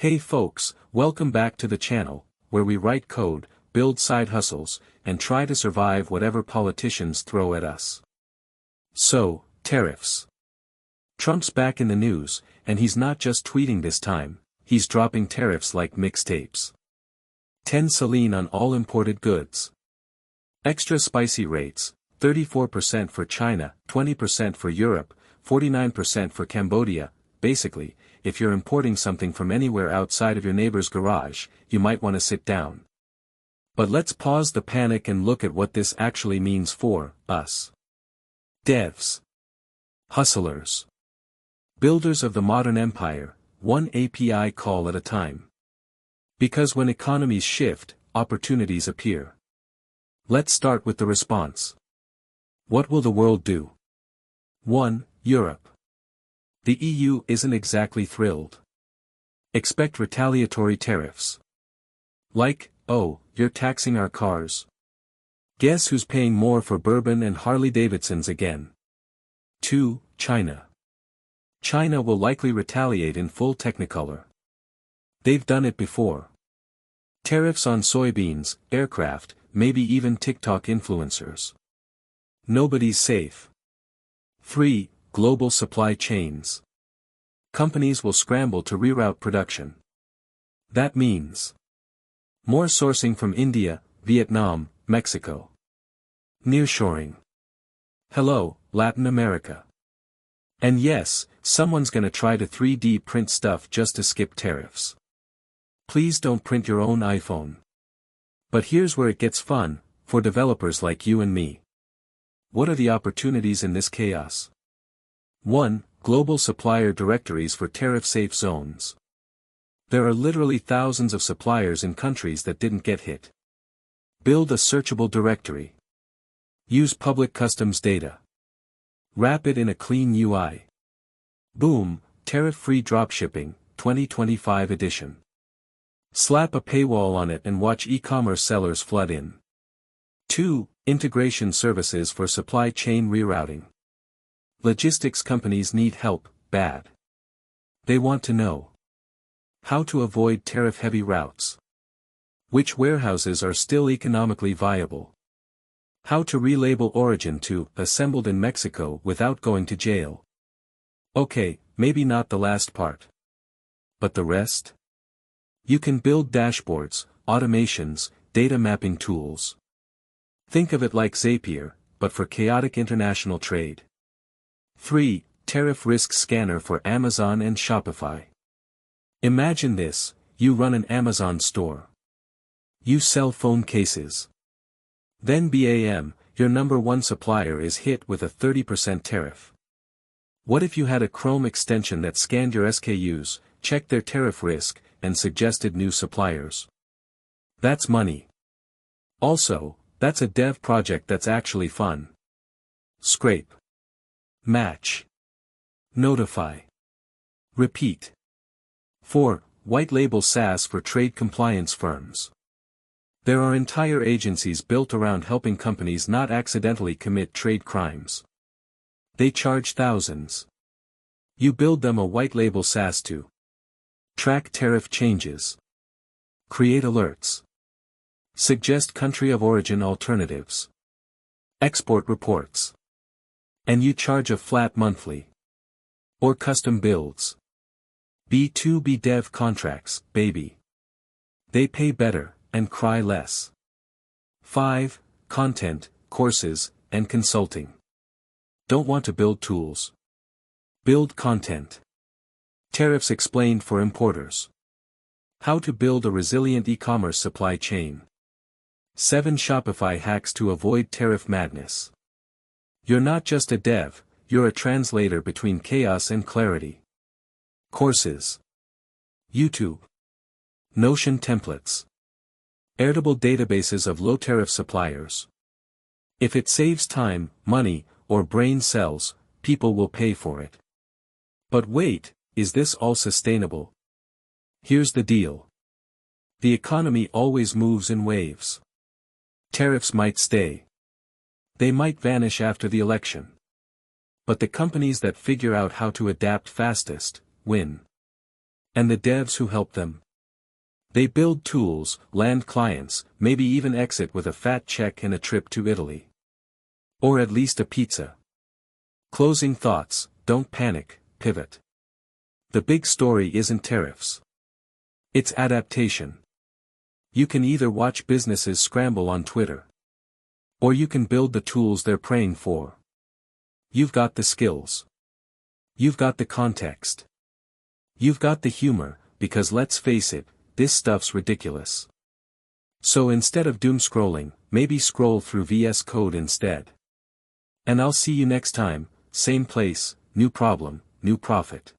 Hey folks, welcome back to the channel, where we write code, build side hustles, and try to survive whatever politicians throw at us. So, tariffs. Trump's back in the news, and he's not just tweeting this time, he's dropping tariffs like mixtapes. 10 saline on all imported goods. Extra spicy rates, 34% for China, 20% for Europe, 49% for Cambodia. Basically, if you're importing something from anywhere outside of your neighbor's garage, you might want to sit down. But let's pause the panic and look at what this actually means for us. Devs. Hustlers. Builders of the modern empire, one API call at a time. Because when economies shift, opportunities appear. Let's start with the response. What will the world do? 1. Europe. The EU isn't exactly thrilled. Expect retaliatory tariffs. Like, oh, you're taxing our cars. Guess who's paying more for bourbon and Harley-Davidsons again? 2. China. China will likely retaliate in full technicolor. They've done it before. Tariffs on soybeans, aircraft, maybe even TikTok influencers. Nobody's safe. 3. Global supply chains. Companies will scramble to reroute production. That means more sourcing from India, Vietnam, Mexico. Nearshoring. Hello, Latin America. And yes, someone's gonna try to 3D print stuff just to skip tariffs. Please don't print your own iPhone. But here's where it gets fun, for developers like you and me. What are the opportunities in this chaos? 1. Global supplier directories for tariff-safe zones. There are literally thousands of suppliers in countries that didn't get hit. Build a searchable directory. Use public customs data. Wrap it in a clean UI. Boom, tariff-free dropshipping, 2025 edition. Slap a paywall on it and watch e-commerce sellers flood in. 2. Integration services for supply chain rerouting. Logistics companies need help, bad. They want to know how to avoid tariff-heavy routes. Which warehouses are still economically viable. How to relabel origin to assembled in Mexico without going to jail. Okay, maybe not the last part. But the rest? You can build dashboards, automations, data mapping tools. Think of it like Zapier, but for chaotic international trade. 3. Tariff Risk Scanner for Amazon and Shopify. Imagine this, you run an Amazon store. You sell phone cases. Then BAM, your number one supplier is hit with a 30% tariff. What if you had a Chrome extension that scanned your SKUs, checked their tariff risk, and suggested new suppliers? That's money. Also, that's a dev project that's actually fun. Scrape. Match. Notify. Repeat. 4. White label SaaS for trade compliance firms. There are entire agencies built around helping companies not accidentally commit trade crimes. They charge thousands. You build them a white label SaaS to track tariff changes. Create alerts. Suggest country of origin alternatives. Export reports. And you charge a flat monthly. Or custom builds. B2B dev contracts, baby. They pay better, and cry less. 5. Content, courses, and consulting. Don't want to build tools. Build content. Tariffs explained for importers. How to build a resilient e-commerce supply chain. 7 Shopify hacks to avoid tariff madness. You're not just a dev, you're a translator between chaos and clarity. Courses. YouTube. Notion templates. Airtable databases of low-tariff suppliers. If it saves time, money, or brain cells, people will pay for it. But wait, is this all sustainable? Here's the deal. The economy always moves in waves. Tariffs might stay. They might vanish after the election. But the companies that figure out how to adapt fastest, win. And the devs who help them? They build tools, land clients, maybe even exit with a fat check and a trip to Italy. Or at least a pizza. Closing thoughts, don't panic, pivot. The big story isn't tariffs. It's adaptation. You can either watch businesses scramble on Twitter. Or you can build the tools they're praying for. You've got the skills. You've got the context. You've got the humor, because let's face it, this stuff's ridiculous. So instead of doom scrolling, maybe scroll through VS Code instead. And I'll see you next time, same place, new problem, new profit.